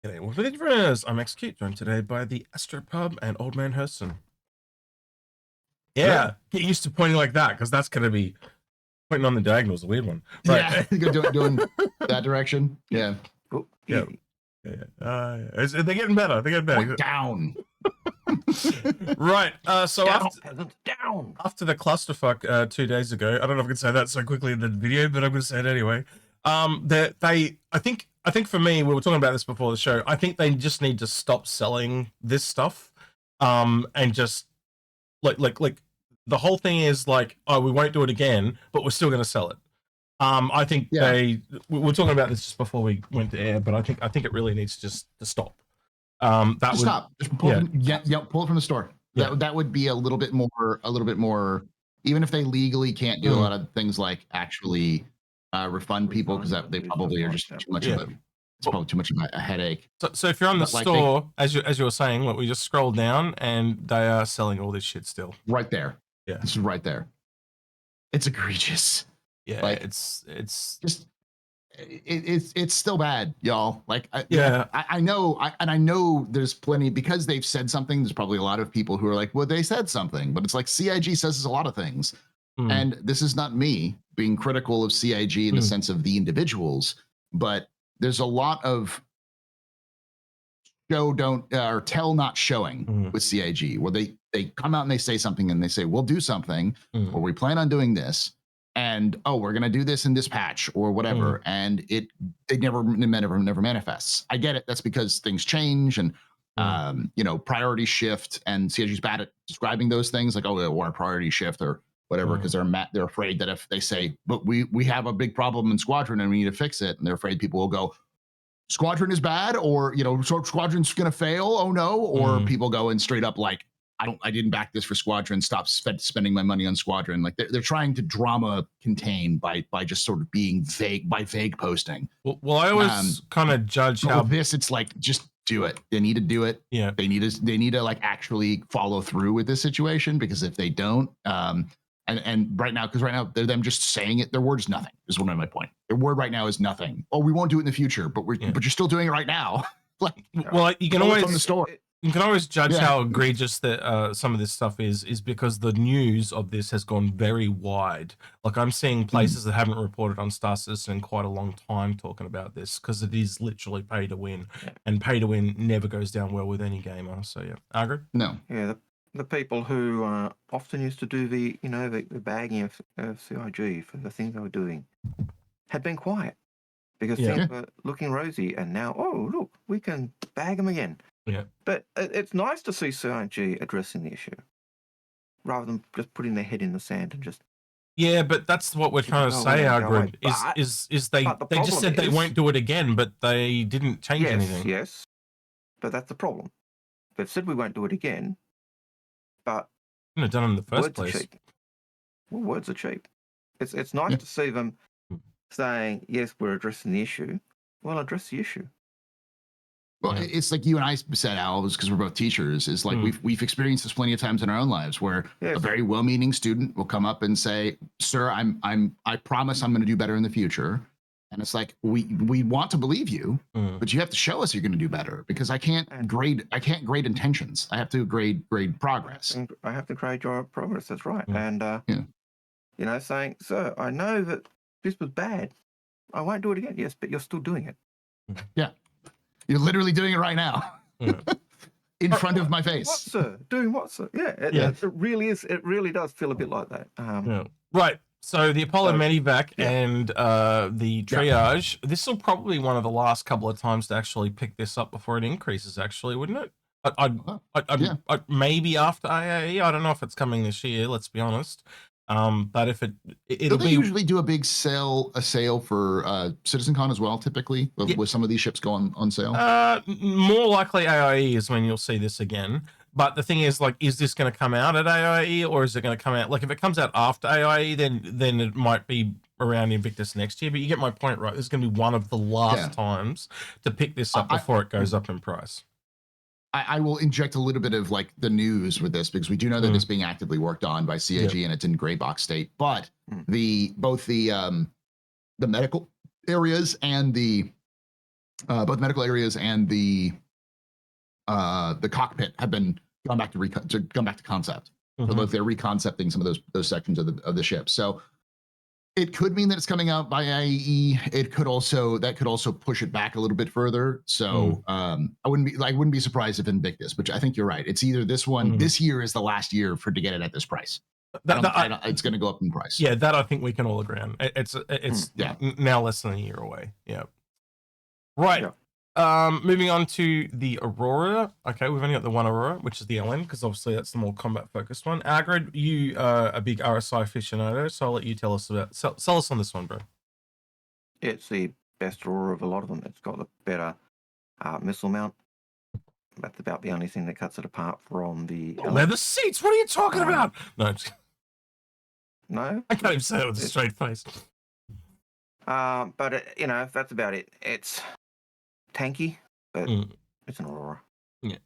G'day, well, for the Inforunners, I'm Execute, joined today by the TheAstropub and Old Man Hurston. Yeah, get used to pointing like that, because that's going to be pointing on the diagonal is a weird one. Right. Yeah, doing that direction. Yeah. Oh, Yeah. They're getting better. They're getting better. Point down. Right. So down, after the clusterfuck 2 days ago, I don't know if I can say that so quickly in the video, but I'm going to say it anyway. I think for me, we were talking about this before the show. I think they just need to stop selling this stuff, and just like the whole thing is like, oh, we won't do it again, but we're still going to sell it. I think we were talking about this just before we went to air, but I think it really needs just to stop. Stop. Just pull pull it from the store. That would be a little bit more. Even if they legally can't do a lot of things like actually refund people, because they probably are just too much of it's probably too much of a headache. So if you're on the store, as you were saying, look, we just scroll down and they are selling all this shit still. Right there. Yeah, this is right there. It's egregious. Yeah, like, it's just it's still bad, y'all. Like, I know there's plenty, because they've said something. There's probably a lot of people who are like, well, they said something, but it's like CIG says a lot of things. And this is not me being critical of CIG in the sense of the individuals, but there's a lot of show don't or tell not showing with CIG, where they come out and they say something and they say, we'll do something, or we plan on doing this, and oh, we're gonna do this in this patch or whatever, and it never manifests. I get it. That's because things change and priorities shift, and CIG's bad at describing those things, like, oh, we're a priority shift or whatever, because they're afraid that if they say, but we have a big problem in Squadron and we need to fix it, and they're afraid people will go, Squadron is bad, or so Squadron's gonna fail, oh no, or people go in straight up like, I didn't back this for Squadron, stop spending my money on Squadron. Like they're trying to drama contain by just sort of being vague posting. Well, I always kind of judge how this, it's like, just do it. They need to do it. Yeah, they need to like actually follow through with this situation, because if they don't, and right now they're them just saying it. Their word is nothing. Is one of my point. Their word right now is nothing. Oh, we won't do it in the future, but but you're still doing it right now. Like, well, you can always from the store. You can always judge how egregious that some of this stuff is because the news of this has gone very wide. Like, I'm seeing places that haven't reported on Star Citizen in quite a long time talking about this, because it is literally pay to win, and pay to win never goes down well with any gamer. So yeah, Argo? No. Yeah, the people who often used to do the bagging of CIG for the things they were doing had been quiet, because things were looking rosy, and now, oh look, we can bag them again. Yeah, but it's nice to see CIG addressing the issue rather than just putting their head in the sand and just. Yeah, but that's what we're trying to say, Argo. Is they just said they won't do it again, but they didn't change anything. Yes, but that's the problem. They've said we won't do it again, but couldn't have done it in the first place. Are cheap. Well, words are cheap. It's nice to see them saying, yes, we're addressing the issue. Well, address the issue. Well, it's like you and I said, Al, because we're both teachers, is like we've experienced this plenty of times in our own lives, where a very well-meaning student will come up and say, sir, I promise I'm going to do better in the future. And it's like, we want to believe you, but you have to show us you're going to do better, because I can't grade intentions. I have to grade progress. And I have to grade your progress. That's right. And saying, sir, I know that this was bad. I won't do it again. Yes, but you're still doing it. Yeah. You're literally doing it right now, in front of my face. What, sir? Doing what, sir? Yeah, it really is. It really does feel a bit like that. Right. So the Apollo Medivac and the triage. This will probably be one of the last couple of times to actually pick this up before it increases. Actually, wouldn't it? I'd maybe after IAE. I don't know if it's coming this year. Let's be honest. But if it'll they usually do a big sale for CitizenCon as well, typically, with some of these ships going on sale. More likely AIE is when you'll see this again. But the thing is, like, is this going to come out at AIE, or is it going to come out, like, if it comes out after AIE, then it might be around Invictus next year. But you get my point, right? This is going to be one of the last times to pick this up before it goes up in price. I will inject a little bit of like the news with this, because we do know that it's being actively worked on by CIG and it's in gray box state. But both the medical areas and the both medical areas and the cockpit have been gone back to concept. So like they're reconcepting some of those sections of the ship. So it could mean that it's coming out by IAE. It could also push it back a little bit further. So I wouldn't be surprised if Invictus, which I think you're right. It's either this one. This year is the last year to get it at this price. It's going to go up in price. Yeah, that I think we can all agree on. It's now less than a year away. Yeah. Right. Yeah. Moving on to the Aurora. Okay, we've only got the one Aurora, which is the LN, because obviously that's the more combat focused one. Algared, you are a big RSI aficionado, so I'll let you tell us sell us on this one, bro. It's the best Aurora of a lot of them. It's got the better missile mount. That's about the only thing that cuts it apart from the leather seats. What are you talking about? No, no, I can't even say it with a straight face. But that's about it. It's tanky, but it's an Aurora. Yeah,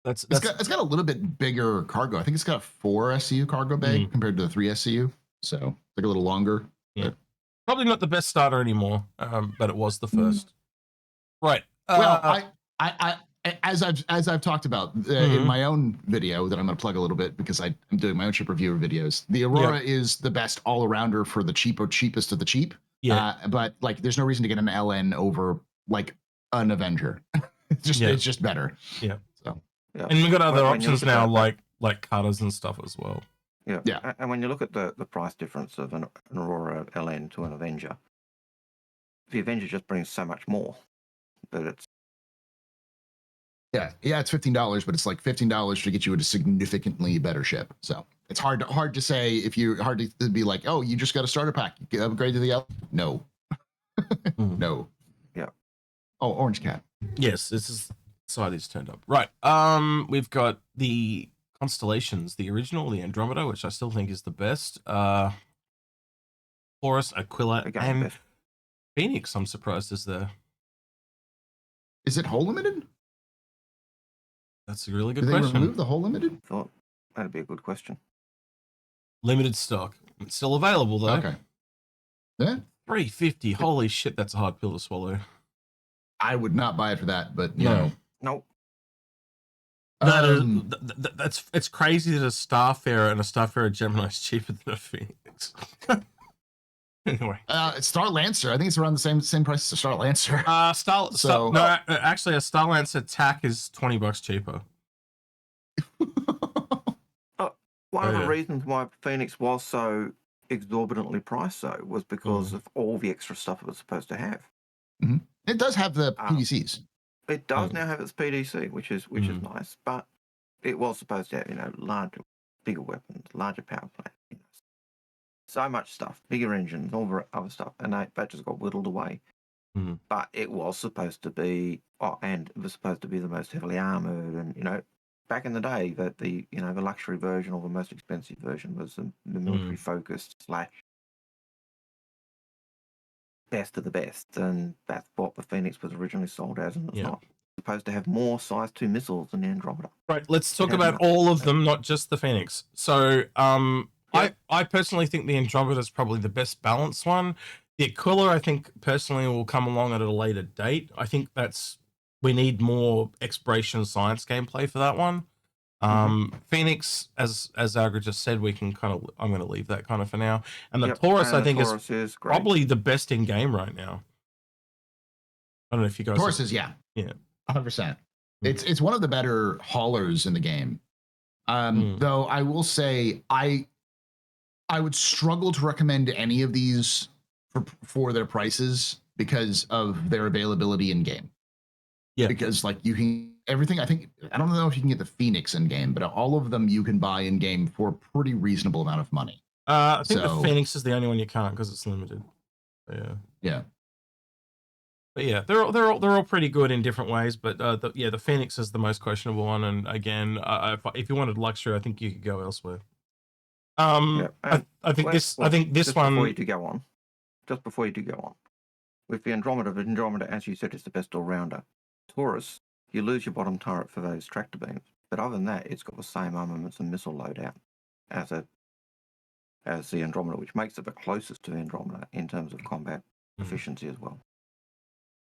it's got a little bit bigger cargo. I think it's got a 4 SCU cargo bay compared to the 3 SCU, so it's like a little longer. Yeah, probably not the best starter anymore, but it was the first. Right. Well, I as I've talked about in my own video that I'm going to plug a little bit because I'm doing my own ship reviewer videos. The Aurora is the best all-arounder for the cheapest of the cheap. Yeah. But like, there's no reason to get an LN over like an Avenger. It's just better. Yeah. So and we've got other options now, like cutters and stuff as well. Yeah. Yeah. And when you look at the price difference of an Aurora LN to an Avenger, the Avenger just brings so much more that it's. Yeah, it's $15, but it's like $15 to get you a significantly better ship. So it's hard to say hard to be like, oh, you just got a starter pack, you upgrade to the L. No, no. Yeah. Oh, Orange Cat. Yes, this is side is turned up. Right. We've got the Constellations, the original, the Andromeda, which I still think is the best. Polaris, Aquila, and Phoenix. I'm surprised is there. Is it hull limited? That's a really good question. question. Did they remove the hull limited? Thought that'd be a good question. Limited stock. It's still available though. Okay. Yeah. 350. Holy shit, that's a hard pill to swallow. I would not buy it for that, but you know. Nope. It's crazy that a Starfarer and a Starfarer Gemini is cheaper than a Phoenix. Anyway, Star Lancer. I think it's around the same price as a Star Lancer. Actually, a Star Lancer TAC is $20 cheaper. One of the reasons why Phoenix was so exorbitantly priced, though, was because of all the extra stuff it was supposed to have. Mm-hmm. It does have the PDCs. It does now have its PDC, which is nice, but it was supposed to have larger, bigger weapons, larger power plant. So much stuff, bigger engines, all the other stuff, and that just got whittled away. But it was supposed to be, and it was supposed to be the most heavily armored, and back in the day, that the luxury version or the most expensive version was the military focused / best of the best, and that's what the Phoenix was originally sold as, and it's not supposed to have more size 2 missiles than the Andromeda. Right, let's talk about all of them, not just the Phoenix. So, I personally think the Andromeda is probably the best balanced one. The Aquila, I think, personally, will come along at a later date. I think we need more exploration science gameplay for that one. Phoenix, as Algared just said, I'm going to leave that kind of for now. And the Taurus, I think, is probably the best in game right now. I don't know if you guys. Taurus is 100%. It's one of the better haulers in the game. Though I will say I would struggle to recommend any of these for their prices because of their availability in game. Yeah. Because like you can everything. I don't know if you can get the Phoenix in game, but all of them you can buy in game for a pretty reasonable amount of money. I think the Phoenix is the only one you can't because it's limited. Yeah. But yeah, they're all pretty good in different ways. But the Phoenix is the most questionable one. And again, if you wanted luxury, I think you could go elsewhere. I think this one. Just before you do go on, with the Andromeda, as you said, is the best all-rounder. Taurus, you lose your bottom turret for those tractor beams, but other than that, it's got the same armaments and missile loadout as the Andromeda, which makes it the closest to the Andromeda in terms of combat efficiency as well.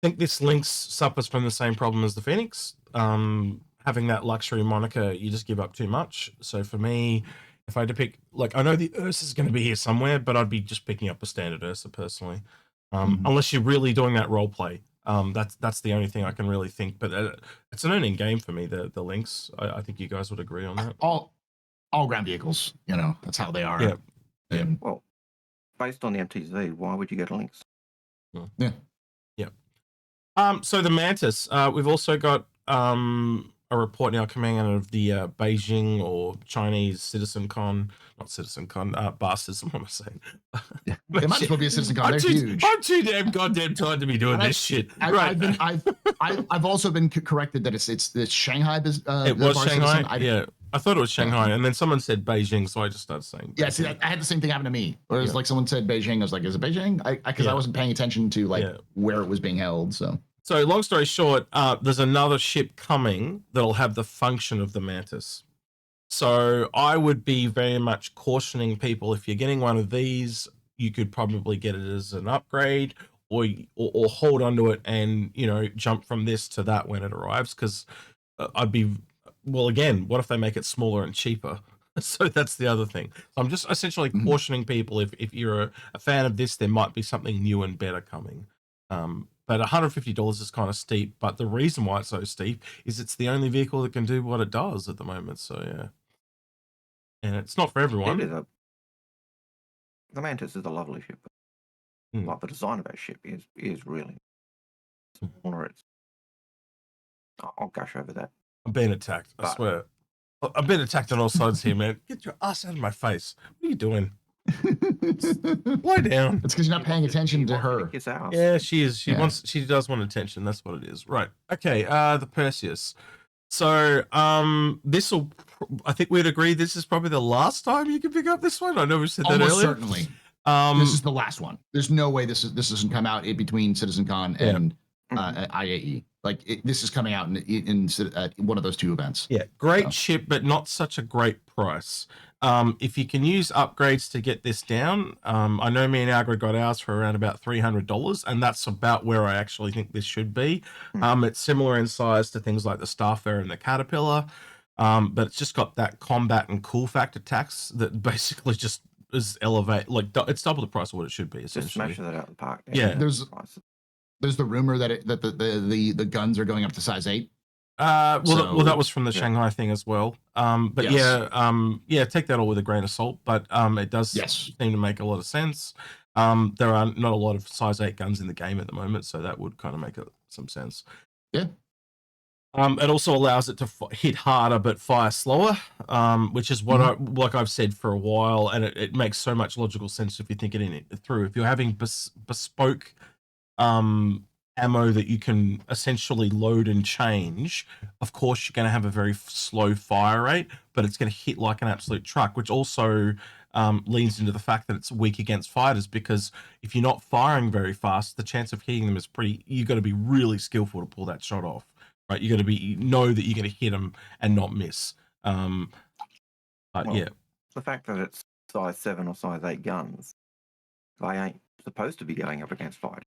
think this Lynx suffers from the same problem as the Phoenix. Having that luxury moniker, you just give up too much. So for me, if I had to pick, like, I know the Ursa is going to be here somewhere, but I'd be just picking up a standard Ursa personally, unless you're really doing that role play. That's the only thing I can really think. But it's an earning game for me. The Lynx. I think you guys would agree on that. All ground vehicles. That's how they are. Yeah. And, Well, based on the MTZ, why would you get a Lynx? Yeah. So the Mantis, we've also got a report now coming out of the Beijing or Chinese bastards. What am I saying? Yeah. They might as well be a CitizenCon. They're huge. I'm too damn goddamn tired to be doing this shit. I've also been corrected that it's Shanghai. It was Shanghai. I thought it was Shanghai, and then someone said Beijing, so I just started saying Beijing. Yeah, see, I had the same thing happen to me. Where it was like someone said Beijing, I was like, is it Beijing? Because I wasn't paying attention to where it was being held. So long story short, there's another ship coming that'll have the function of the Mantis. So I would be very much cautioning people, if you're getting one of these, you could probably get it as an upgrade, or hold onto it and jump from this to that when it arrives. Because I'd be, well, again, what if they make it smaller and cheaper? So that's the other thing. So I'm just essentially cautioning people, if you're a fan of this, there might be something new and better coming. But $150 is kind of steep. But the reason why it's so steep is it's the only vehicle that can do what it does at the moment. So yeah, and it's not for everyone. The Mantis is a lovely ship. Like the design of that ship is really smaller. I'll gush over that. I'm being attacked. I swear. I've been attacked on all sides here, man. Get your ass out of my face. What are you doing? Lie down. It's because you're not paying attention to her. Yeah, she is. She does want attention. That's what it is. Right. Okay. The Perseus. So I think we'd agree this is probably the last time you can pick up this one. I know we said that earlier. Certainly. This is the last one. There's no way this doesn't come out in between CitizenCon and IAE. This is coming out in one of those two events. Yeah, great ship, but not such a great price. If you can use upgrades to get this down, I know me and Algared got ours for around about $300, and that's about where I actually think this should be. It's similar in size to things like the Starfarer and the Caterpillar, but it's just got that combat and cool factor tax that basically just is elevate. It's double the price of what it should be. Essentially, just smash that out of the park. Yeah. There's the rumor that the guns are going up to size 8. That was from the Shanghai thing as well. But yes. Take that all with a grain of salt. But it does seem to make a lot of sense. There are not a lot of size 8 guns in the game at the moment, so that would kind of make some sense. Yeah. It also allows it to hit harder but fire slower, which is what I've said for a while, and it makes so much logical sense if you think it through. If you're having bespoke ammo that you can essentially load and change, of course you're going to have a very slow fire rate, but it's going to hit like an absolute truck, which also leans into the fact that it's weak against fighters, because if you're not firing very fast, the chance of hitting them is you got to be really skillful to pull that shot off, right? You got to know that you're going to hit them and not miss. The fact that it's size 7 or size 8 guns, they ain't supposed to be going up against fighters.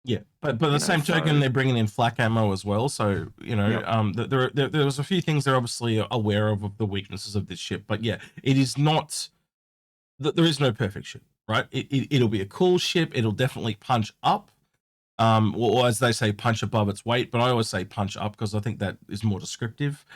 Yeah, but the same token, they're bringing in flak ammo as well. So there was a few things they're obviously aware of the weaknesses of this ship. But yeah, it is not. There is no perfect ship, right? It'll be a cool ship. It'll definitely punch up, or as they say, punch above its weight. But I always say punch up because I think that is more descriptive.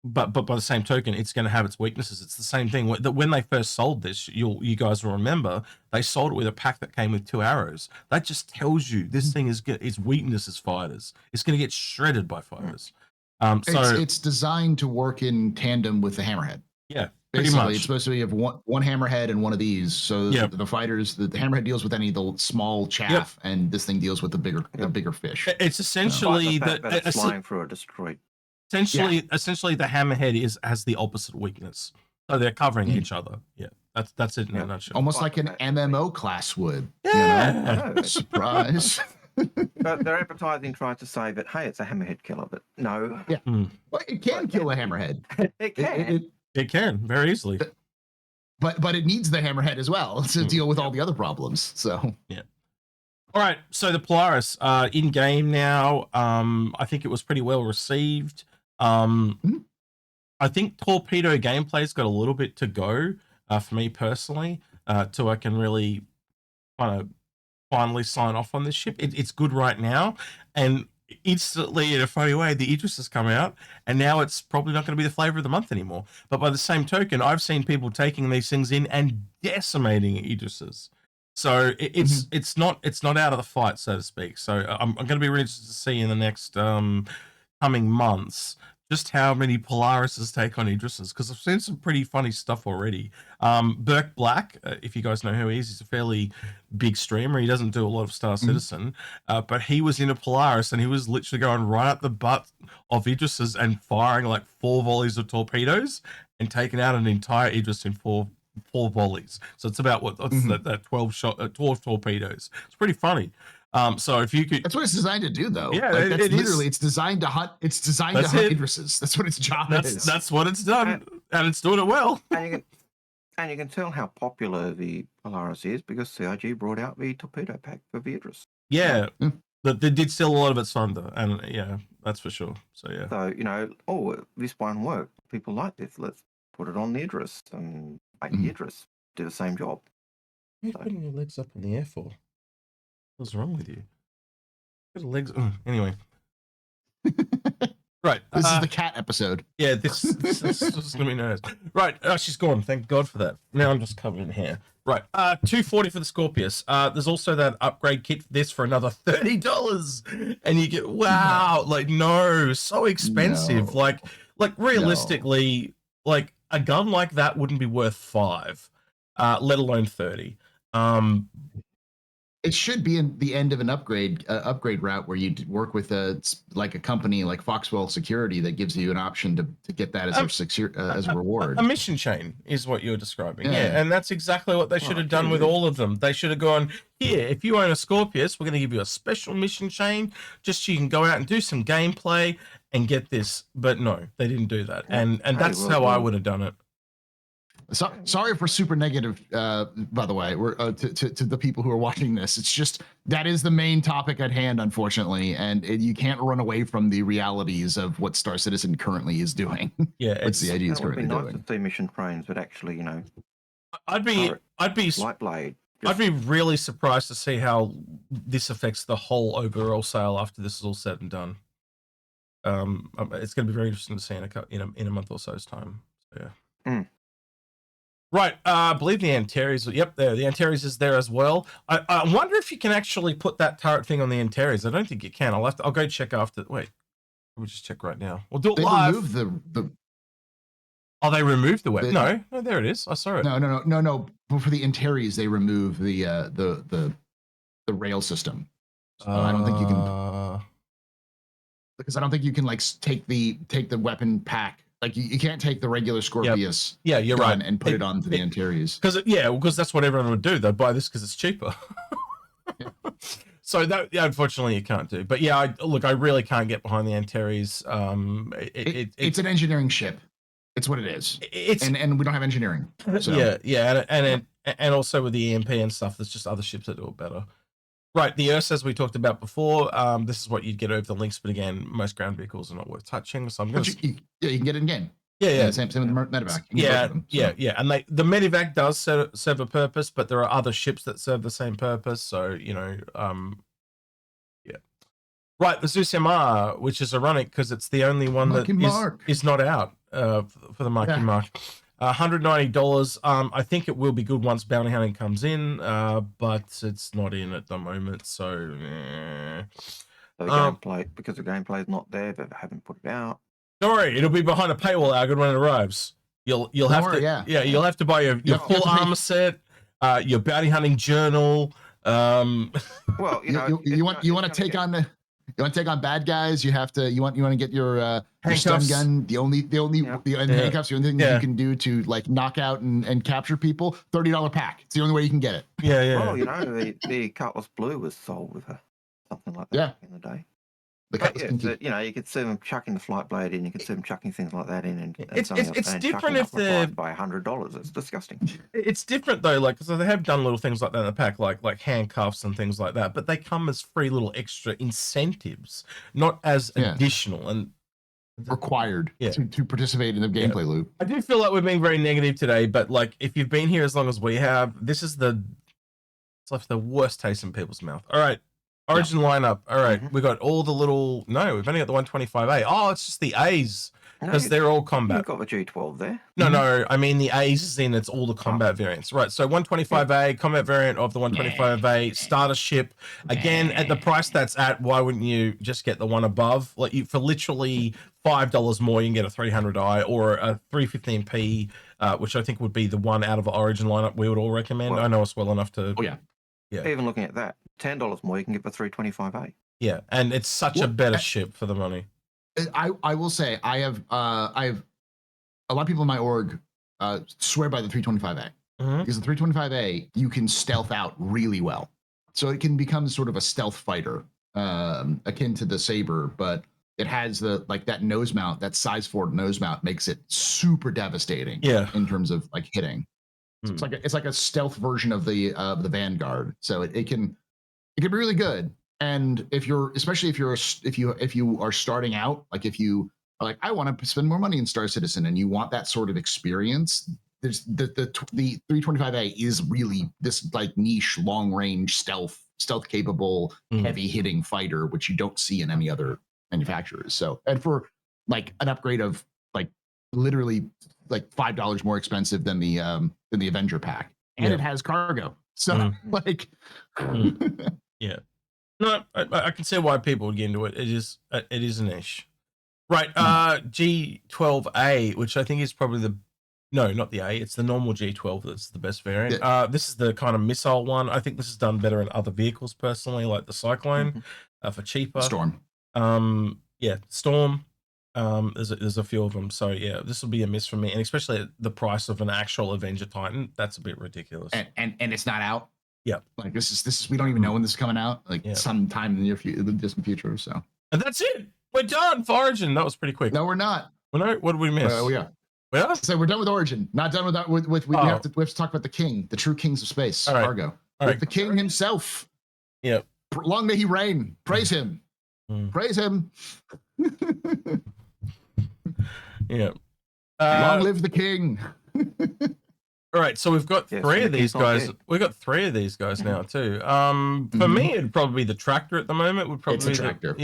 But by the same token, it's going to have its weaknesses. It's the same thing that when they first sold this, you guys will remember they sold it with a pack that came with 2 arrows. That just tells you this thing its weakness is fighters. It's going to get shredded by fighters. It's designed to work in tandem with the hammerhead. Yeah, basically, pretty much. It's supposed to be one hammerhead and one of these. So the fighters, the hammerhead deals with any of the small chaff, and this thing deals with the bigger fish. It's essentially that it's flying through a destroyed. Essentially, the hammerhead has the opposite weakness, so they're covering each other. Yeah, that's it in a nutshell. Almost like an MMO class would. Yeah, surprise. But they're advertising, trying to say that hey, it's a hammerhead killer, but no. Yeah, well, it can kill a hammerhead. It can. It can very easily. But it needs the hammerhead as well to deal with all the other problems. So yeah. All right, so the Polaris in game now. I think it was pretty well received. I think torpedo gameplay's got a little bit to go for me personally, till I can really kind of finally sign off on this ship. It's good right now, and instantly, in a funny way, the Idris has come out, and now it's probably not going to be the flavor of the month anymore. But by the same token, I've seen people taking these things in and decimating Idrises. So it's not out of the fight, so to speak. So I'm going to be really interested to see in the next coming months just how many Polarises take on Idrises, because I've seen some pretty funny stuff already. Burke Black, if you guys know who he is, he's a fairly big streamer. He doesn't do a lot of Star Citizen, but he was in a Polaris and he was literally going right at the butt of Idrises and firing like 4 volleys of torpedoes and taking out an entire Idris in 4 volleys. So it's about that 12 torpedoes. It's pretty funny. So if you could, that's what it's designed to do, though. Yeah, like, that's literally it's designed to hunt. It's designed to hunt Idrises. That's what its job is. That's what it's done, and it's doing it well. And you can tell how popular the Polaris is because CIG brought out the torpedo pack for the Idris. Yeah, they did steal a lot of its thunder, and yeah, that's for sure. So yeah. So this one worked. People like this. Let's put it on the Idris and make the Idris do the same job. What are you putting your legs up in the air for? What's wrong with you? Your legs. Anyway. Right. This is the cat episode. Yeah, this is going to be nice. Right. She's gone. Thank God for that. Now I'm just covered in hair. Right. $240 for the Scorpius. There's also that upgrade kit for this for another $30. And you get, so expensive. No. Like realistically, like a gun like that wouldn't be worth $5, let alone 30. It should be in the end of an upgrade route where you work with a company like Foxwell Security that gives you an option to get that as a reward. A mission chain is what you're describing. Yeah, and that's exactly what they should have done with all of them. They should have gone, here, if you own a Scorpius, we're going to give you a special mission chain just so you can go out and do some gameplay and get this. But no, they didn't do that. And that's how I would have done it. So, sorry for super negative, by the way, we're to the people who are watching this. It's just that is the main topic at hand, unfortunately, and you can't run away from the realities of what Star Citizen currently is doing. Yeah, what CIG is currently doing. It would be nice to see mission trains, but actually, I'd be light blade. I'd be really surprised to see how this affects the whole overall sale after this is all said and done. It's going to be very interesting to see in a month or so's time. So, yeah. Right, I believe the Antares. Yep, there. The Antares is there as well. I wonder if you can actually put that turret thing on the Antares. I don't think you can. I'll go check after. Wait, we'll just check right now. We'll do it live. Removed the. Oh, they removed the weapon. No, there it is. I saw it. No. But for the Antares, they remove the rail system. So I don't think you can. Because I don't think you can take the weapon pack. Like you can't take the regular Scorpius, you're right, and put it onto the Antares. Because that's what everyone would do. They'd buy this because it's cheaper. So that, unfortunately, you can't do. But I really can't get behind the Antares. It's an engineering ship. It's what it is. And we don't have engineering. So. And also with the EMP and stuff, there's just other ships that do it better. Right, the Ursa, as we talked about before, this is what you'd get over the links, but again, most ground vehicles are not worth touching. So I'm going to. You can get it in game. Yeah. Same with the medevac. Yeah. And the medevac does serve a purpose, but there are other ships that serve the same purpose. So Right, the Zeus MR, which is ironic because it's the only one that is not out for the Marky Mark. $190. I think it will be good once bounty hunting comes in, but it's not in at the moment. So, the gameplay, because the gameplay is not there, but they haven't put it out. Don't worry, it'll be behind a paywall, Algared, when it arrives. You'll have to you'll have to buy your full armor set, your bounty hunting journal. Well, you want to take on the. You want to take on bad guys? You want to get your stun gun. The only handcuffs. The only thing you can do to knock out and capture people. $30 pack. It's the only way you can get it. Yeah. Well, the Cutlass Blue was sold with something like that back in the day. The Cutlass can keep. you know, you could see them chucking the flight blade in. You could see them chucking things like that in, and It's different if they're by $100. It's disgusting. It's different though, like so they have done little things like that in the pack, like handcuffs and things like that. But they come as free little extra incentives, not as additional and required to participate in the gameplay loop. I do feel like we're being very negative today, but like if you've been here as long as we have, this is it's left the worst taste in people's mouth. All right. Origin lineup. All right. We got all the little we've only got the 125A. Oh, it's just the A's because they're all combat. You've got the G12 there. No, I mean the A's is in it's all the combat variants. Right. So 125A combat variant of the 125A starter ship. Again, at the price that's at, why wouldn't you just get the one above? Like for literally $5 more, you can get a 300i or a 315p, which I think would be the one out of the Origin lineup we would all recommend. I know us well enough to. Oh yeah. Yeah. Even looking at that, $10 more, you can get the 325A. Yeah, and it's such a better ship for the money. I will say I have a lot of people in my org swear by the 325A because the 325A you can stealth out really well, so it can become sort of a stealth fighter akin to the Saber, but it has that nose mount, that size 4 nose mount makes it super devastating. In terms of like hitting. So it's like a stealth version of the Vanguard. So it can be really good. And if you are starting out, like if you are like, I want to spend more money in Star Citizen, and you want that sort of experience, there's the 325A is really this like niche, long range stealth capable, heavy hitting fighter, which you don't see in any other manufacturers. So, and for like an upgrade of like literally like $5 more expensive than the Avenger pack, and it has cargo. So like, no, I can see why people would get into it. It is a niche, right? G12A, which I think is probably not the A. It's the normal G12 that's the best variant. This is the kind of missile one. I think this is done better in other vehicles personally, like the Cyclone, for cheaper. Storm. Storm. There's a few of them, so yeah, this will be a miss for me, and especially at the price of an actual Avenger Titan, that's a bit ridiculous. And it's not out. Yeah, like this is we don't even know when this is coming out. Like sometime in the distant future. So, and that's it. We're done for Origin. That was pretty quick. No, we're not. Well, no, what did we miss? Yeah. So we're done with Origin. Not done with that. We have to talk about the king, the true kings of space, Argo. The king himself. Yeah. Long may he reign. Praise him. Praise him. Yeah. Long live the king. All right, so we've got three of these guys. We've got 3 of these guys now too. For me, it'd probably be the tractor at the moment. Would probably be the tractor.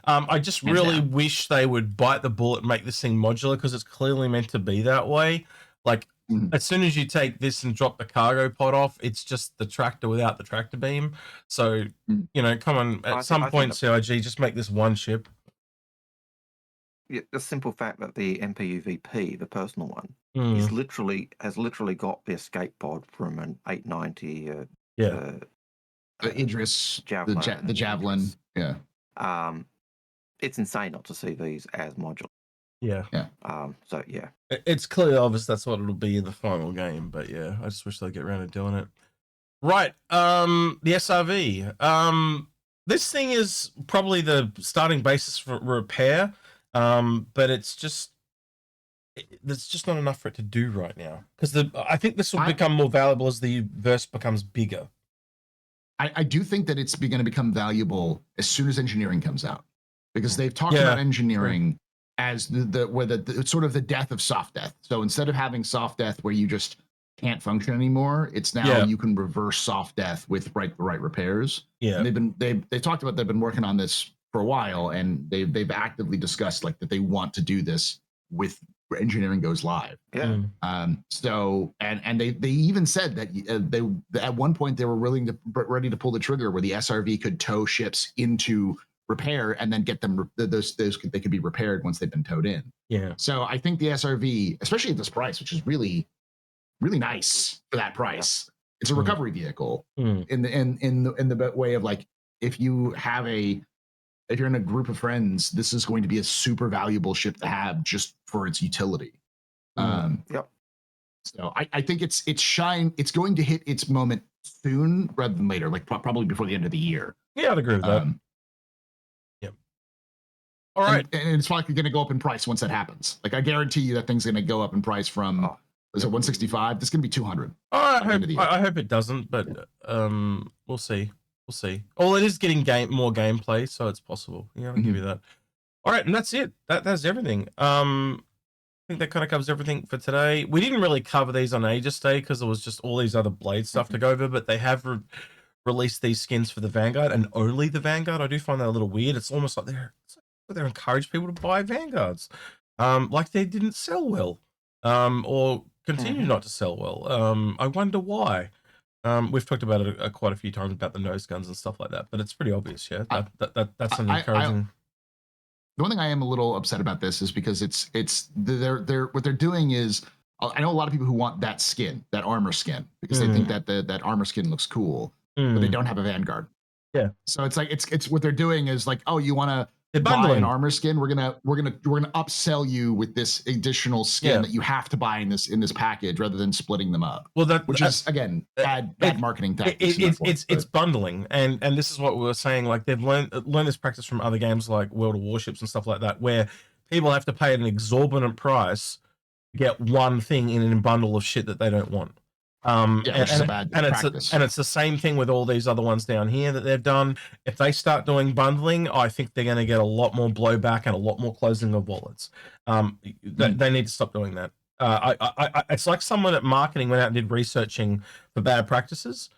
I just really wish they would bite the bullet and make this thing modular, because it's clearly meant to be that way. Like as soon as you take this and drop the cargo pod off, it's just the tractor without the tractor beam. So come on, at some point, CIG, just make this one ship. Yeah, the simple fact that the MPU-VP, the personal one, has literally got the escape pod from an 890. Idris, Javelin, the Javelin. Idris. It's insane not to see these as modular. Yeah. So yeah, it's clearly obvious that's what it'll be in the final game. But yeah, I just wish they'd get around to doing it. Right. The SRV. This thing is probably the starting basis for repair. But there's just not enough for it to do right now, because I think this will become more valuable as the verse becomes bigger. I do think that it's going to become valuable as soon as engineering comes out, because they've talked about engineering as it's sort of the death of soft death. So instead of having soft death where you just can't function anymore, it's now you can reverse soft death with the right repairs. Yeah, and they've talked about, they've been working on this for a while, and they've actively discussed like that they want to do this with engineering goes live. So and they even said that they at one point they were ready to pull the trigger where the SRV could tow ships into repair and then get them those they could be repaired once they've been towed in. So I think the SRV, especially at this price, which is really nice for that price, it's a recovery vehicle in the way of like, if you're in a group of friends, this is going to be a super valuable ship to have just for its utility. So I think it's going to hit its moment soon rather than later, like probably before the end of the year. Yeah, I'd agree with that. All right. And it's probably going to go up in price once that happens. Like I guarantee you that thing's going to go up in price from, is it 165? This is going to be 200. I hope it doesn't, but we'll see. We'll see. Oh, it is getting more gameplay, so it's possible. Yeah, I'll give you that. All right, and that's it. That's everything. I think that kind of covers everything for today. We didn't really cover these on Aegis Day because there was just all these other Blade stuff to go over, but they have released these skins for the Vanguard and only the Vanguard. I do find that a little weird. It's almost like they're encouraged people to buy Vanguards, like they didn't sell well, or continue not to sell well. I wonder why. We've talked about it quite a few times about the nose guns and stuff like that, but it's pretty obvious. Yeah, that's an encouraging. The one thing I am a little upset about this is because they're what they're doing is, I know a lot of people who want that skin, that armor skin, because they think that that armor skin looks cool, but they don't have a Vanguard. Yeah. So it's like it's what they're doing is like, oh, you want to buy an armor skin? We're gonna upsell you with this additional skin that you have to buy in this package rather than splitting them up. Well, which is again bad marketing tactics. It's bundling, and this is what we were saying. Like they've learned this practice from other games like World of Warships and stuff like that, where people have to pay an exorbitant price to get one thing in a bundle of shit that they don't want. Which is a bad practice. It's the same thing with all these other ones down here that they've done. If they start doing bundling, I think they're going to get a lot more blowback and a lot more closing of wallets. They need to stop doing that. It's like someone at marketing went out and did researching for bad practices,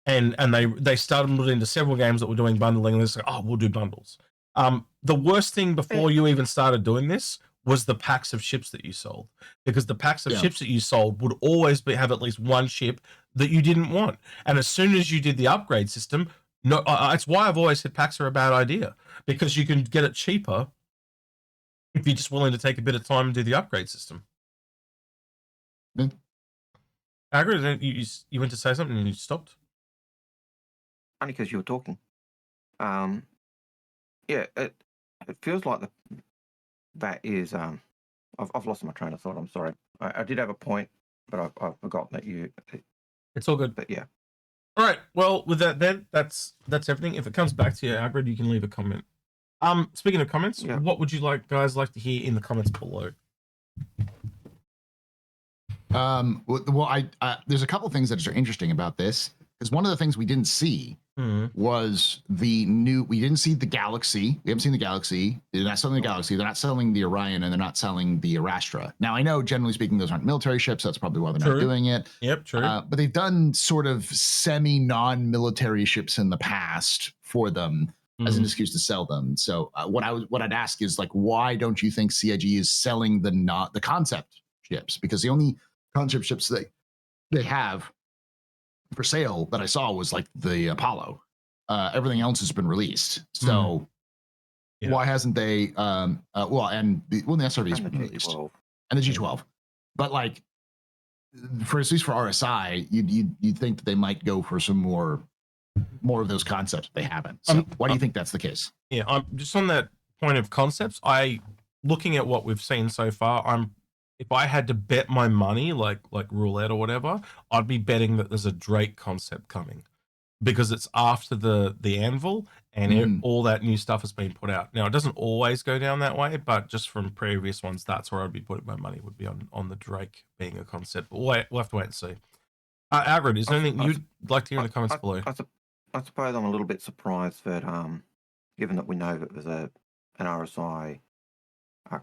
and they started it into several games that were doing bundling, and they're like, oh, we'll do bundles. The worst thing before you even started doing this was the packs of ships that you sold, because the packs of ships that you sold would always have at least one ship that you didn't want. And as soon as you did the upgrade system, it's why I've always said packs are a bad idea, because you can get it cheaper if you're just willing to take a bit of time and do the upgrade system. Algared, you went to say something and you stopped? Only because you were talking. Yeah, it feels like that is I've lost my train of thought. I'm sorry. I did have a point, but I've forgotten that you. It's all good. But yeah. All right. Well, with that, then that's everything. If it comes back to you, Algared, you can leave a comment. Speaking of comments, what would you guys like to hear in the comments below? Well, there's a couple of things that are interesting about this, because one of the things we didn't see was we didn't see the Galaxy. We haven't seen the Galaxy. They're not selling the Galaxy. They're not selling the Orion, and they're not selling the Arastra. Now, I know, generally speaking, those aren't military ships. That's probably why they're not doing it. Yep, true. But they've done sort of semi-non-military ships in the past for them as an excuse to sell them. So what I'd ask is, like, why don't you think CIG is selling the concept ships? Because the only concept ships they have for sale that I saw was like the Apollo. Everything else has been released. So why hasn't they and the SRV has been released, and the G12. But like, at least for RSI, you'd think that they might go for some more of those concepts. They haven't. So why do you think that's the case? Yeah, I'm just on that point of concepts. Looking at what we've seen so far, if I had to bet my money, like roulette or whatever, I'd be betting that there's a Drake concept coming, because it's after the Anvil and all that new stuff has been put out. Now, it doesn't always go down that way, but just from previous ones, that's where I'd be putting my money, would be on the Drake being a concept. But we'll have to wait and see. Algared, is there anything you'd like to hear in the comments below? I suppose I'm a little bit surprised that, given that we know that there's an RSI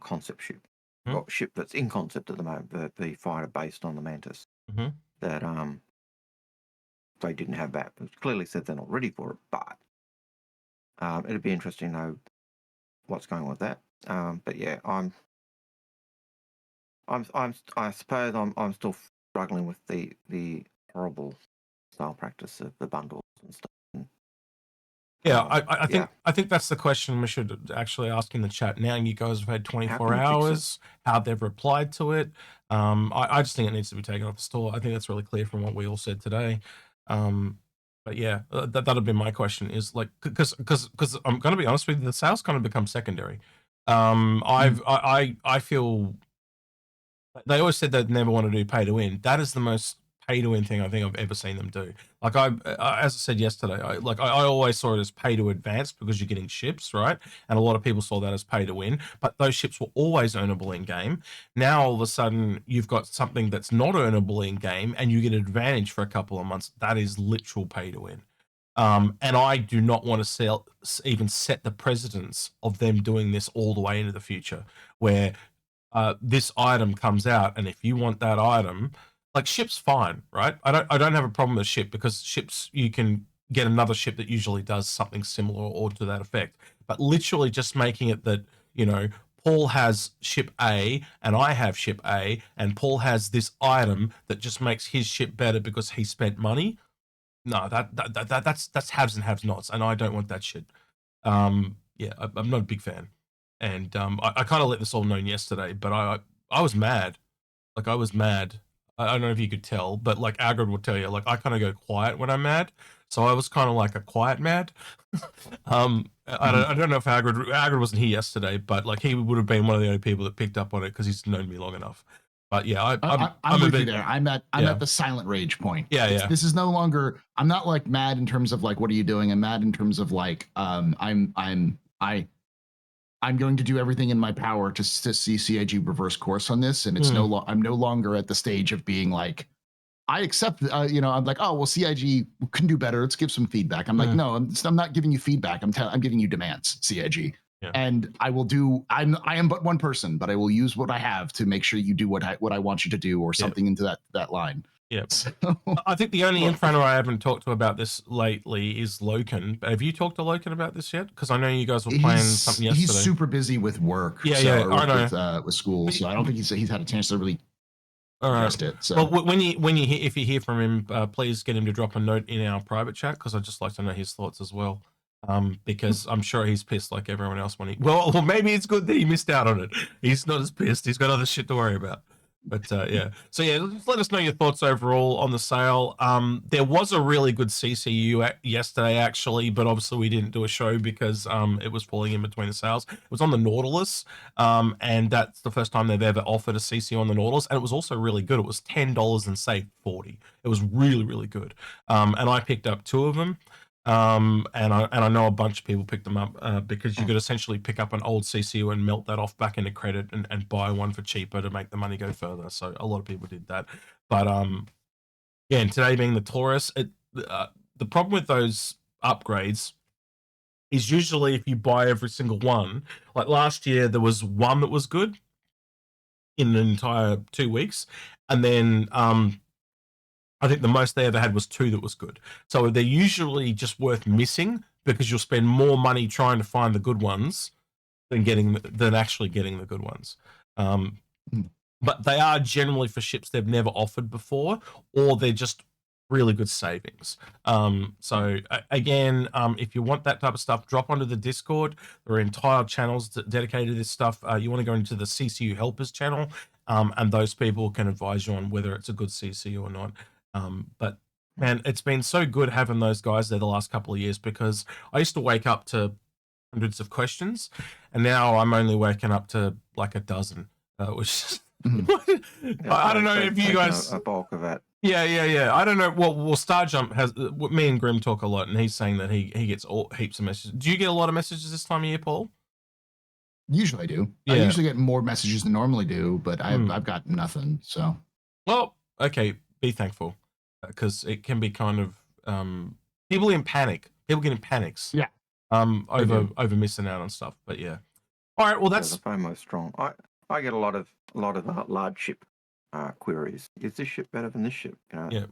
concept ship, ship that's in concept at the moment, the fighter based on the Mantis, that they didn't have that. It clearly said they're not ready for it, but it'd be interesting to know what's going on with that. But yeah, I suppose I'm still struggling with the horrible style practice of the bundles and stuff. Yeah, I think that's the question we should actually ask in the chat now. You guys have had 24 hours, how they've replied to it. I just think it needs to be taken off the store. I think that's really clear from what we all said today. But yeah, that'd be my question, is like, because I'm going to be honest with you, the sales kind of become secondary. I feel they always said they'd never want to do pay to win. That is the most pay to win thing I think I've ever seen them do. Like as I said yesterday, I always saw it as pay to advance because you're getting ships, right? And a lot of people saw that as pay to win, but those ships were always earnable in game. Now all of a sudden you've got something that's not earnable in game and you get an advantage for a couple of months. That is literal pay to win. And I do not want to even set the precedence of them doing this all the way into the future, where this item comes out, and if you want that item, like ships, fine, right? I don't have a problem with ship, because ships, you can get another ship that usually does something similar or to that effect. But literally just making it that, you know, Paul has ship A and I have ship A, and Paul has this item that just makes his ship better because he spent money. No, that's haves and have nots, and I don't want that shit. Yeah, I'm not a big fan, and I kind of let this all known yesterday, but I was mad. Like I was mad. I don't know if you could tell, but like Algared will tell you, like I kind of go quiet when I'm mad, so I was kind of like a quiet mad. I don't know if Algared wasn't here yesterday, but like he would have been one of the only people that picked up on it because he's known me long enough. But yeah, I'm with you there. I'm at the silent rage point. Yeah. This is no longer. I'm not like mad in terms of like what are you doing. I'm mad in terms of like I'm going to do everything in my power to see CIG reverse course on this, and it's I'm no longer at the stage of being like I accept. You know, I'm like, oh well, CIG can do better. Let's give some feedback. I'm like, no, I'm not giving you feedback. I'm giving you demands, CIG. Yeah. And I will do. I am but one person, but I will use what I have to make sure you do what I want you to do, or something into that line. Yeah. So, I think the only Inforunner I haven't talked to about this lately is Loken. Have you talked to Loken about this yet? Because I know you guys were playing something yesterday. He's super busy with work. Yeah, I know. With school, so I don't think he's had a chance to really adjust it. So well, if you hear from him, please get him to drop a note in our private chat, because I'd just like to know his thoughts as well. Because I'm sure he's pissed like everyone else when well, maybe it's good that he missed out on it. He's not as pissed. He's got other shit to worry about. But yeah. So yeah, just let us know your thoughts overall on the sale. There was a really good CCU yesterday actually, but obviously we didn't do a show because it was falling in between the sales. It was on the Nautilus, and that's the first time they've ever offered a CCU on the Nautilus, and it was also really good. It was $10 and saved 40. It was really, really good. And I picked up 2 of them. And I know a bunch of people picked them up because you could essentially pick up an old CCU and melt that off back into credit and buy one for cheaper to make the money go further. So a lot of people did that. But yeah, and today being the Taurus, the problem with those upgrades is usually if you buy every single one. Like last year, there was one that was good in an entire 2 weeks, and then I think the most they ever had was 2 that was good. So they're usually just worth missing because you'll spend more money trying to find the good ones than actually getting the good ones. But they are generally for ships they've never offered before, or they're just really good savings. So again, if you want that type of stuff, drop onto the Discord. There are entire channels dedicated to this stuff. You want to go into the CCU helpers channel, and those people can advise you on whether it's a good CCU or not. But man, it's been so good having those guys there the last couple of years, because I used to wake up to hundreds of questions, and now I'm only waking up to like a dozen, which I don't know if you guys a bulk of that. Yeah. I don't know. Well, Star-Jump has me and Grim talk a lot, and he's saying that he gets heaps of messages. Do you get a lot of messages this time of year, Paul? Usually I do. Yeah. I usually get more messages than normally do, but I've got nothing. So well, okay, be thankful. Because it can be kind of people in panic. People get in panics. Yeah. Over missing out on stuff. But yeah. All right. Well, that's the FOMO strong. I get a lot of large ship queries. Is this ship better than this ship? You know? Yeah.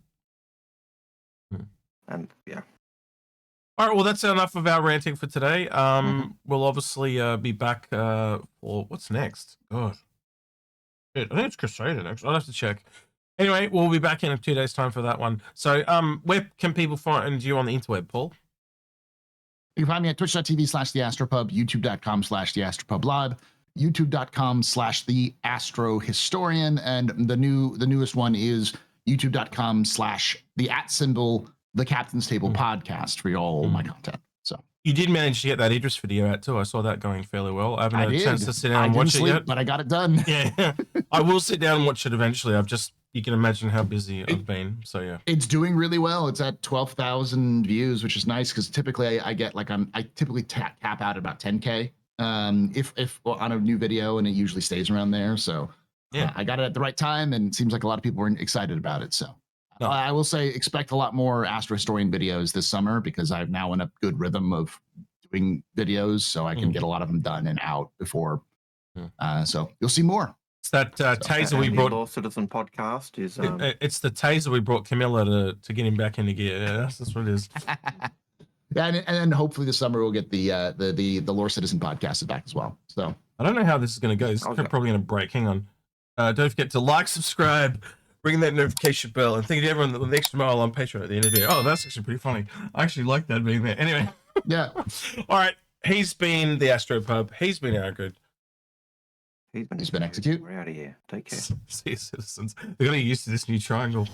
And yeah. All right. Well, that's enough of our ranting for today. We'll obviously be back for what's next. God. Shit, I think it's Crusader next. I'll have to check. Anyway, we'll be back in 2 days' time for that one. So, where can people find you on the interweb, Paul? You can find me at twitch.tv/TheAstropub, youtube.com/TheAstropubLive, youtube.com/TheAstroHistorian, and the newest one is youtube.com/the Captain's Table podcast for all my content. So you did manage to get that Idris video out too. I saw that going fairly well. I haven't had a chance to sit down and watch it yet, but I got it done. Yeah, I will sit down and watch it eventually. I've just you can imagine how busy I've been. So yeah, it's doing really well. It's at 12,000 views, which is nice because typically I get like I typically cap out at about 10K if on a new video, and it usually stays around there. So yeah, I got it at the right time, and it seems like a lot of people were excited about it. So no. I will say expect a lot more Astro Historian videos this summer because I'm now in a good rhythm of doing videos, so I can get a lot of them done and out before. So you'll see more. It's that taser we brought. Law Citizen podcast is. It's the taser we brought Camilla to get him back into gear. Yeah, that's what it is. Yeah, and then hopefully this summer we'll get the Lore Citizen podcast back as well. So I don't know how this is going to go. This is probably going to break. Hang on. Don't forget to like, subscribe, ring that notification bell, and thank you to everyone with the extra mile on Patreon at the end of the video. Oh, that's actually pretty funny. I actually like that being there. Anyway. Yeah. All right. He's been the Astropub. He's been Algared. He's been Execute. We're out of here. Take care. See you, citizens. They're going to get used to this new triangle.